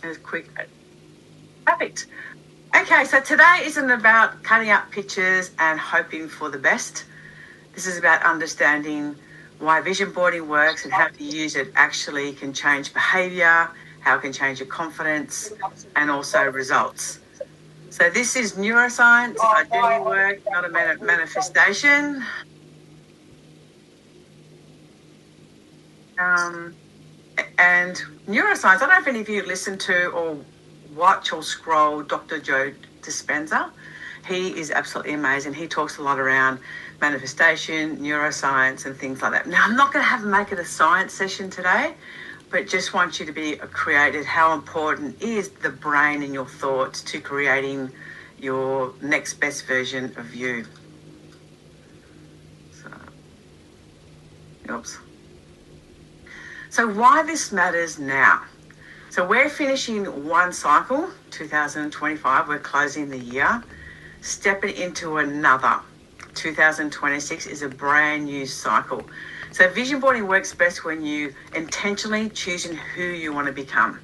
It's quick. Perfect. Okay, so today isn't about cutting up pictures and hoping for the best. This is about understanding why vision boarding works and how to use it actually can change behaviour, how it can change your confidence, and also results. So this is neuroscience, identity work, not a manifestation. And neuroscience, I don't know if any of you listen to or watch or scroll Dr. Joe Dispenza. He is absolutely amazing. He talks a lot around manifestation, neuroscience, and things like that. Now, I'm not going to make it a science session today, but just want you to be creative. How important is the brain and your thoughts to creating your next best version of you? So why this matters now. So we're finishing one cycle, 2025. We're closing the year. Stepping into another. 2026 is a brand new cycle. So vision boarding works best when you intentionally choosing who you want to become.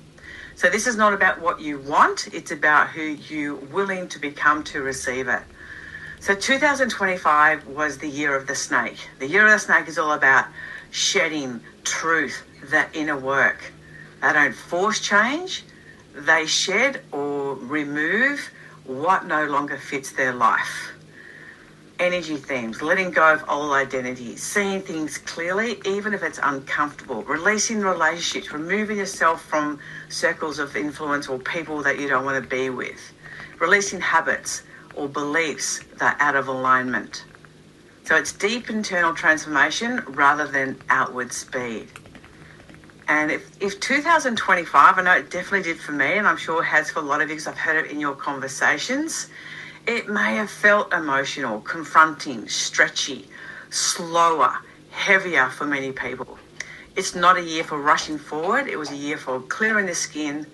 So this is not about what you want. It's about who you're willing to become to receive it. So 2025 was the year of the snake. The year of the snake is all about shedding truth, that inner work. They don't force change. They shed or remove what no longer fits their life. Energy themes, letting go of old identities, seeing things clearly, even if it's uncomfortable, releasing relationships, removing yourself from circles of influence or people that you don't want to be with, releasing habits or beliefs that are out of alignment. So it's deep internal transformation rather than outward speed. And if 2025, I know it definitely did for me, and I'm sure it has for a lot of you because I've heard it in your conversations, it may have felt emotional, confronting, stretchy, slower, heavier for many people. It's not a year for rushing forward. It was a year for clearing the skin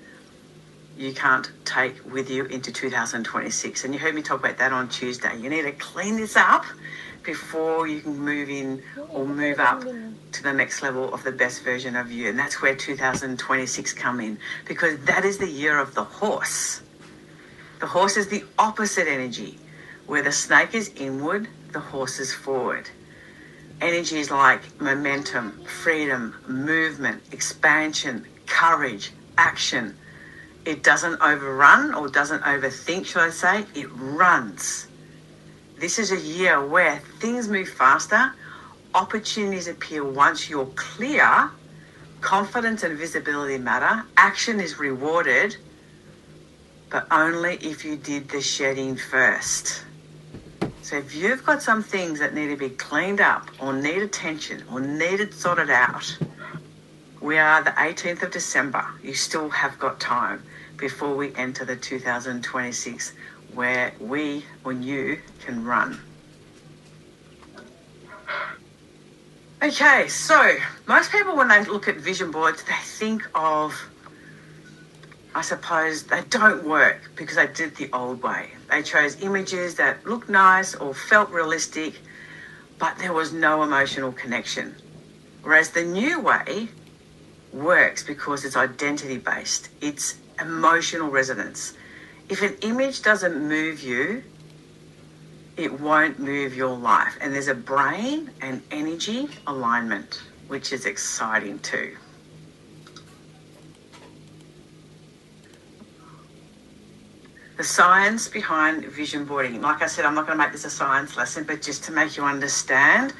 you can't take with you into 2026. And you heard me talk about that on Tuesday. You need to clean this up before you can move in or move up to the next level of the best version of you. And that's where 2026 come in, because that is the year of the horse. The horse is the opposite energy. Where the snake is inward, the horse is forward. Energies like momentum, freedom, movement, expansion, courage, action. It doesn't overrun or doesn't overthink, should I say. It runs. This is a year where things move faster, opportunities appear once you're clear, confidence and visibility matter, action is rewarded, but only if you did the shedding first. So if you've got some things that need to be cleaned up or need attention or need it sorted out, we are the 18th of December. You still have got time before we enter the 2026 where we or you can run. Okay, so most people when they look at vision boards, they think of, I suppose, they don't work because they did the old way. They chose images that looked nice or felt realistic, but there was no emotional connection. Whereas the new way works because it's identity-based. It's emotional resonance. If an image doesn't move you, it won't move your life. And there's a brain and energy alignment, which is exciting too. The science behind vision boarding. Like I said, I'm not going to make this a science lesson, but just to make you understand,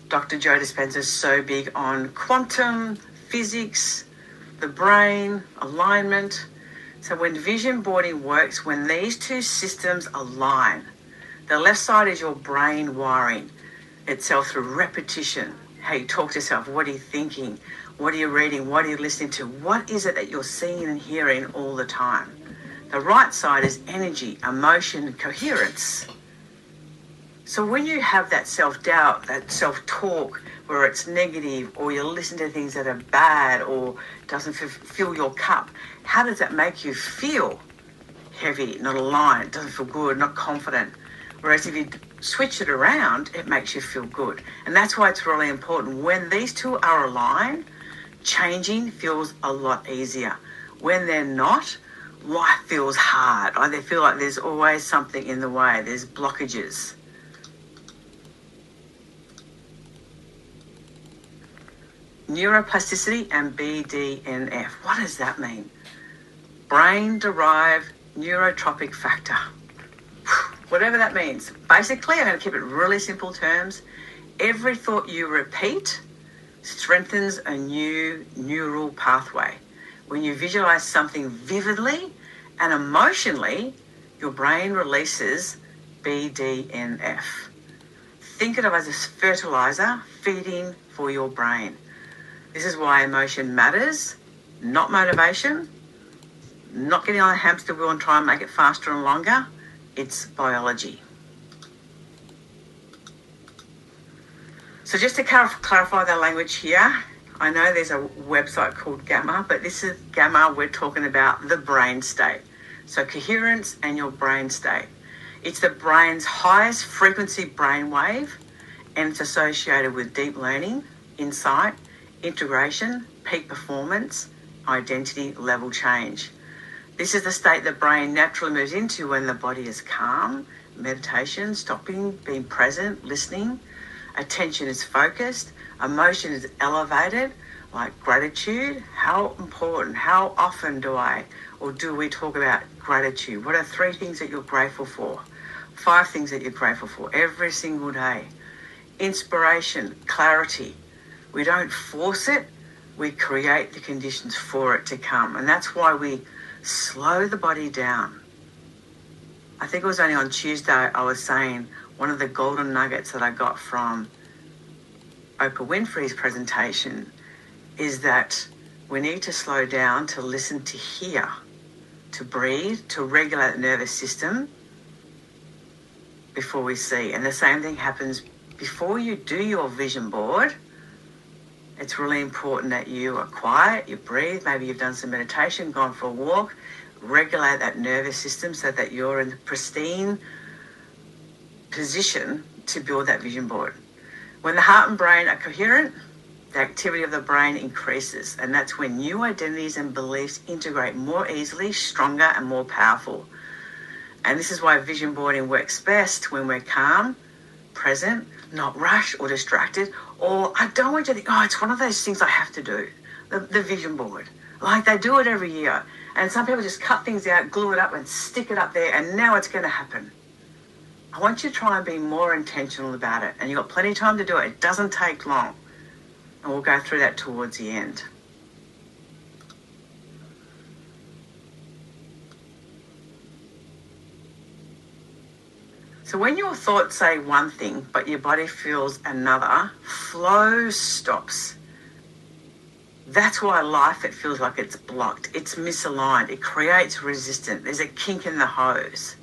Dr. Joe Dispenza is so big on quantum, physics, the brain, alignment. So when vision boarding works, when these two systems align, the left side is your brain wiring itself through repetition, how you talk to yourself, what are you thinking, what are you reading, what are you listening to, what is it that you're seeing and hearing all the time. The right side is energy, emotion, coherence. So when you have that self-doubt, that self-talk, where it's negative or you listen to things that are bad or doesn't fill your cup, how does that make you feel? Heavy, not aligned, doesn't feel good, not confident. Whereas if you switch it around, it makes you feel good. And that's why it's really important. When these two are aligned, changing feels a lot easier. When they're not, life feels hard. Like they feel like there's always something in the way. There's blockages. Neuroplasticity and BDNF. What does that mean? Brain-derived neurotropic factor. Whatever that means. Basically, I'm going to keep it really simple terms. Every thought you repeat strengthens a new neural pathway. When you visualize something vividly and emotionally, your brain releases BDNF. Think of it as a fertilizer feeding for your brain. This is why emotion matters, not motivation, not getting on a hamster wheel and try and make it faster and longer. It's biology. So just to clarify the language here, I know there's a website called Gamma, but this is Gamma, we're talking about the brain state. So coherence and your brain state. It's the brain's highest frequency brainwave, and it's associated with deep learning, insight, integration, peak performance, identity level change. This is the state the brain naturally moves into when the body is calm, meditation, stopping, being present, listening, attention is focused, emotion is elevated, like gratitude. How important, how often do we talk about gratitude? What are 3 things that you're grateful for? 5 things that you're grateful for every single day. Inspiration, clarity. We don't force it, we create the conditions for it to come. And that's why we slow the body down. I think it was only on Tuesday I was saying one of the golden nuggets that I got from Oprah Winfrey's presentation is that we need to slow down to listen, to hear, to breathe, to regulate the nervous system before we see. And the same thing happens before you do your vision board. It's really important that you are quiet, you breathe, maybe you've done some meditation, gone for a walk, regulate that nervous system so that you're in a pristine position to build that vision board. When the heart and brain are coherent, the activity of the brain increases, and that's when new identities and beliefs integrate more easily, stronger and more powerful. And this is why vision boarding works best when we're calm, present, not rushed or distracted, or I don't want you to think, it's one of those things I have to do, the vision board. Like they do it every year. And some people just cut things out, glue it up and stick it up there, and now it's going to happen. I want you to try and be more intentional about it. And you've got plenty of time to do it. It doesn't take long. And we'll go through that towards the end. So when your thoughts say one thing, but your body feels another, flow stops. That's why life, it feels like it's blocked. It's misaligned. It creates resistance. There's a kink in the hose.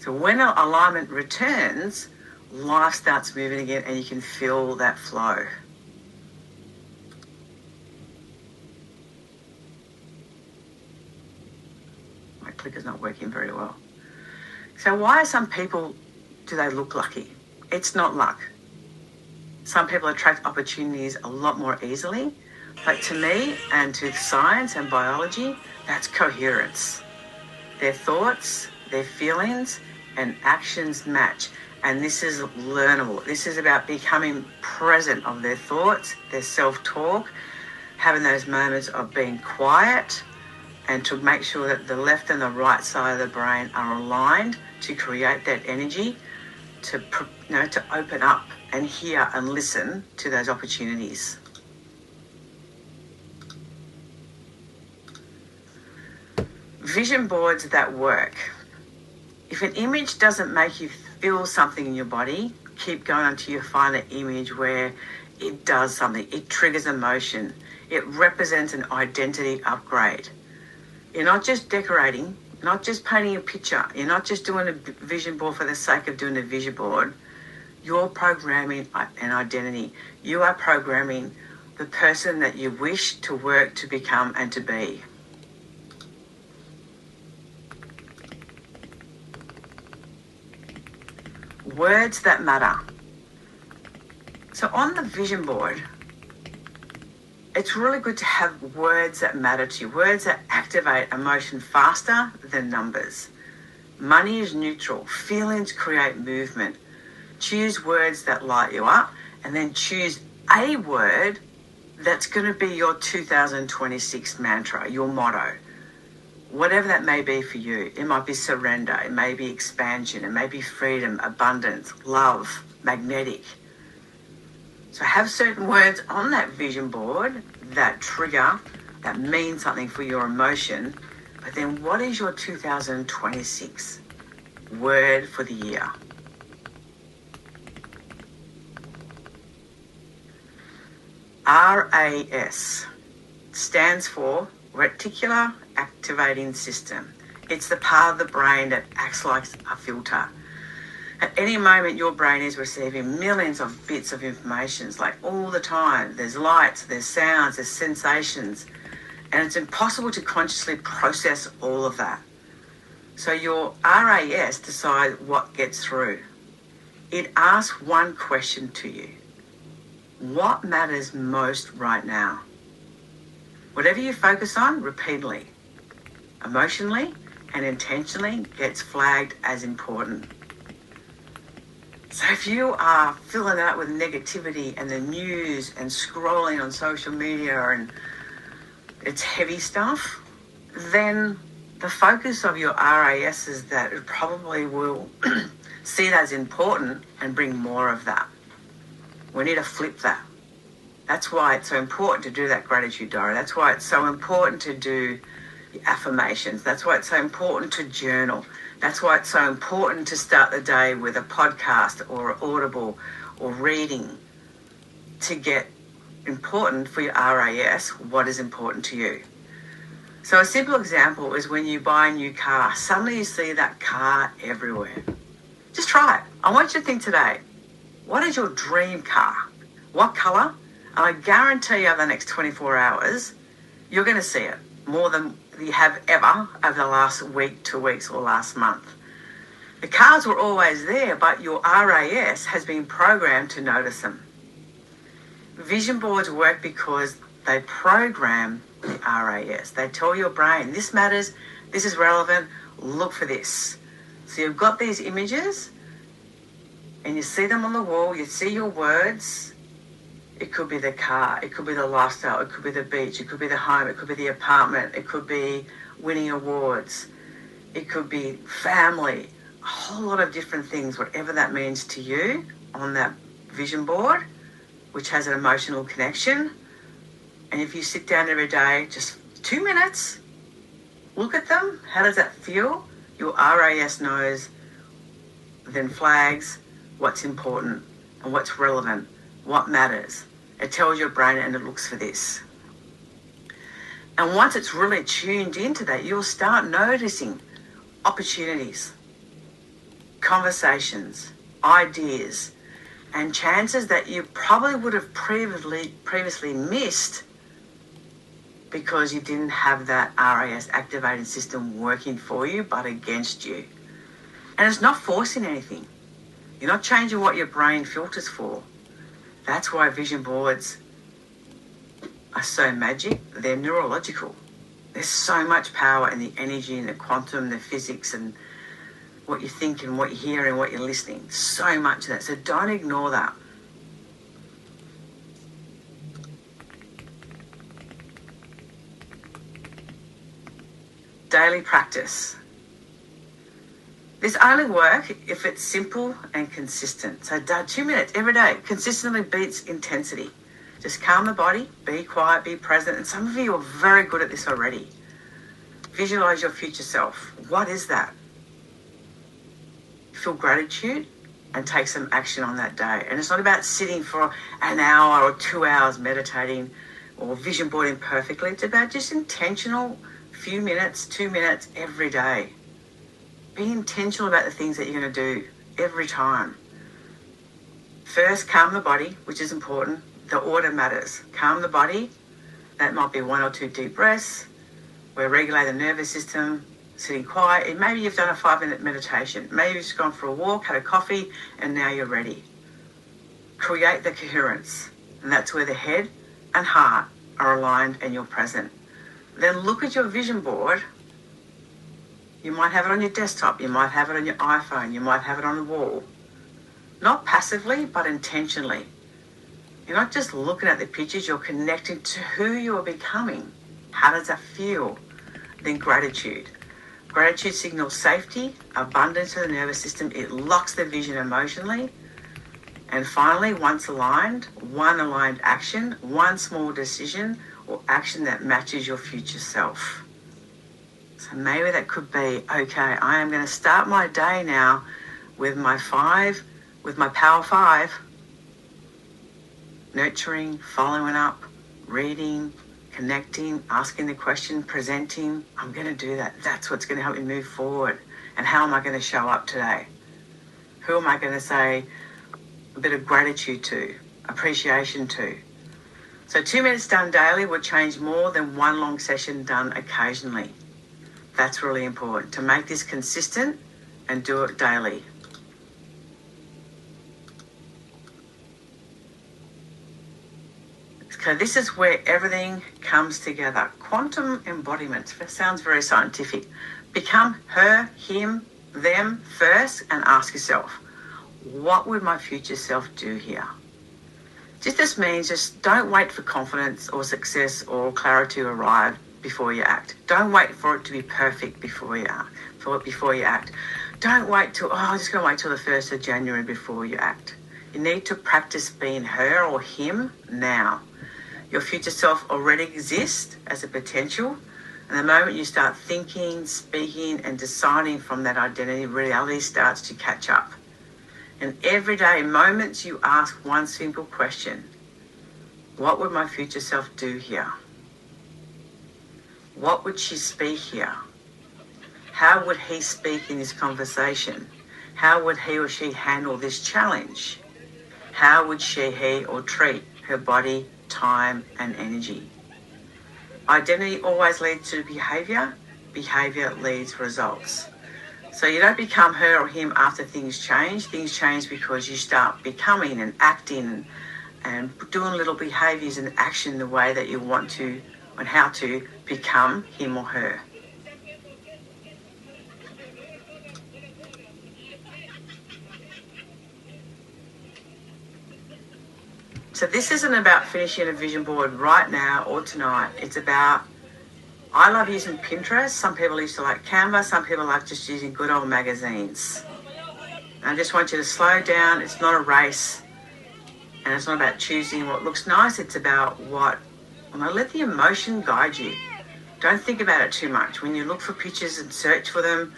So when alignment returns, life starts moving again and you can feel that flow. My clicker's not working very well. So why are some people, do they look lucky? It's not luck. Some people attract opportunities a lot more easily. But to me and to science and biology, that's coherence. Their thoughts, their feelings and actions match. And this is learnable. This is about becoming present of their thoughts, their self-talk, having those moments of being quiet, and to make sure that the left and the right side of the brain are aligned to create that energy to open up and hear and listen to those opportunities. Vision boards that work. If an image doesn't make you feel something in your body, keep going until you find an image where it does something. It triggers emotion. It represents an identity upgrade. You're not just decorating, not just painting a picture. You're not just doing a vision board for the sake of doing a vision board. You're programming an identity. You are programming the person that you wish to work to become and to be. Words that matter. So on the vision board, it's really good to have words that matter to you, words that activate emotion faster than numbers. Money is neutral. Feelings create movement. Choose words that light you up, and then choose a word that's going to be your 2026 mantra, your motto. Whatever that may be for you. It might be surrender, it may be expansion, it may be freedom, abundance, love, magnetic. So have certain words on that vision board that trigger, that mean something for your emotion. But then what is your 2026 word for the year? RAS stands for Reticular Activating System. It's the part of the brain that acts like a filter. At any moment, your brain is receiving millions of bits of information, like all the time. There's lights, there's sounds, there's sensations, and it's impossible to consciously process all of that. So your RAS decides what gets through. It asks one question to you. What matters most right now? Whatever you focus on repeatedly, emotionally and intentionally gets flagged as important. So if you are filling out with negativity and the news and scrolling on social media and it's heavy stuff, then the focus of your RAS is that it probably will see that as important and bring more of that. We need to flip that. That's why it's so important to do that gratitude diary. That's why it's so important to do affirmations. That's why it's so important to journal. That's why it's so important to start the day with a podcast or Audible or reading to get important for your RAS, what is important to you. So a simple example is when you buy a new car, suddenly you see that car everywhere. Just try it. I want you to think today, what is your dream car? What colour? And I guarantee you over the next 24 hours, you're going to see it more than you have ever over the last week, 2 weeks, or last month. The cars were always there, but your RAS has been programmed to notice them. Vision boards work because they program the RAS. They tell your brain, this matters, this is relevant, look for this. So you've got these images and you see them on the wall, you see your words. It could be the car, it could be the lifestyle, it could be the beach, it could be the home, it could be the apartment, it could be winning awards, it could be family, a whole lot of different things, whatever that means to you on that vision board, which has an emotional connection. And if you sit down every day, just 2 minutes, look at them, how does that feel? Your RAS knows, then flags what's important and what's relevant, what matters. It tells your brain and it looks for this. And once it's really tuned into that, you'll start noticing opportunities, conversations, ideas, and chances that you probably would have previously missed because you didn't have that RAS activating system working for you but against you. And it's not forcing anything. You're not changing what your brain filters for. That's why vision boards are so magic. They're neurological. There's so much power in the energy and the quantum, the physics and what you think and what you hear and what you're listening. So much of that. So don't ignore that. Daily practice. This only works if it's simple and consistent. So 2 minutes every day consistently beats intensity. Just calm the body, be quiet, be present. And some of you are very good at this already. Visualize your future self. What is that? Feel gratitude and take some action on that day. And it's not about sitting for an hour or 2 hours meditating or vision boarding perfectly. It's about just intentional few minutes, 2 minutes every day. Be intentional about the things that you're going to do every time. First, calm the body, which is important. The order matters. Calm the body. That might be 1 or 2 deep breaths. We regulate the nervous system, sitting quiet. And maybe you've done a 5-minute meditation. Maybe you've just gone for a walk, had a coffee, and now you're ready. Create the coherence. And that's where the head and heart are aligned and you're present. Then look at your vision board. You might have it on your desktop, you might have it on your iPhone, you might have it on the wall. Not passively, but intentionally. You're not just looking at the pictures, you're connecting to who you are becoming. How does that feel? Then gratitude. Gratitude signals safety, abundance to the nervous system. It locks the vision emotionally. And finally, once aligned, one aligned action, one small decision or action that matches your future self. So maybe that could be, okay, I am going to start my day now with my Power 5. Nurturing, following up, reading, connecting, asking the question, presenting. I'm going to do that. That's what's going to help me move forward. And how am I going to show up today? Who am I going to say a bit of gratitude to, appreciation to? So 2 minutes done daily will change more than one long session done occasionally. That's really important, to make this consistent and do it daily. So this is where everything comes together. Quantum embodiment. That sounds very scientific. Become her, him, them first and ask yourself, what would my future self do here? This means just don't wait for confidence or success or clarity to arrive before you act. Don't wait for it to be perfect before you act. Don't wait till, I'm just going to wait till the 1st of January before you act. You need to practice being her or him now. Your future self already exists as a potential. And the moment you start thinking, speaking, and deciding from that identity, reality starts to catch up. In everyday moments, you ask one simple question. What would my future self do here? What would she speak here? How would he speak in this conversation? How would he or she handle this challenge? How would he or treat her body, time, and energy? Identity always leads to behavior. Behavior leads results. So you don't become her or him after things change. Things change because you start becoming and acting and doing little behaviors and action the way that you want to and how to become him or her. So this isn't about finishing a vision board right now or tonight. It's about, I love using Pinterest. Some people used to like Canva. Some people like just using good old magazines. And I just want you to slow down. It's not a race. And it's not about choosing what looks nice. It's about let the emotion guide you. Don't think about it too much. When you look for pictures and search for them,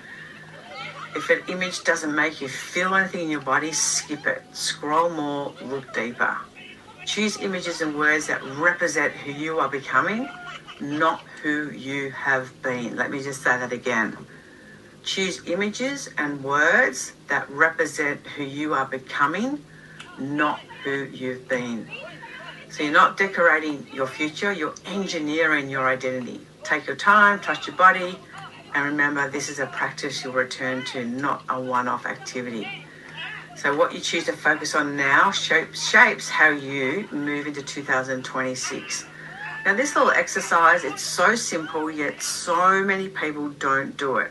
if an image doesn't make you feel anything in your body, skip it. Scroll more, look deeper. Choose images and words that represent who you are becoming, not who you have been. Let me just say that again. Choose images and words that represent who you are becoming, not who you've been. So you're not decorating your future, you're engineering your identity. Take your time, trust your body, and remember this is a practice you'll return to, not a one-off activity. So what you choose to focus on now shapes how you move into 2026. Now this little exercise, it's so simple, yet so many people don't do it.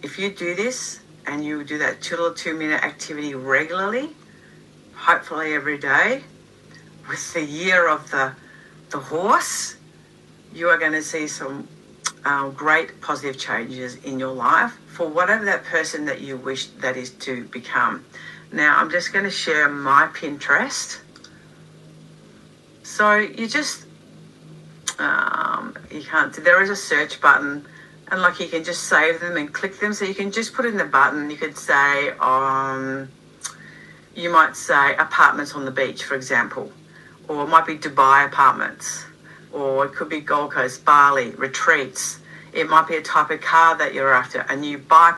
If you do this and you do that 2-minute activity regularly, hopefully every day, with the year of the horse, you are going to see some great positive changes in your life for whatever that person that you wish that is to become. Now, I'm just going to share my Pinterest. So you just, there is a search button, and you can just save them and click them. So you can just put in the button. You could say, you might say apartments on the beach, for example, or it might be Dubai apartments, or it could be Gold Coast, Bali, retreats. It might be a type of car that you're after, a new bike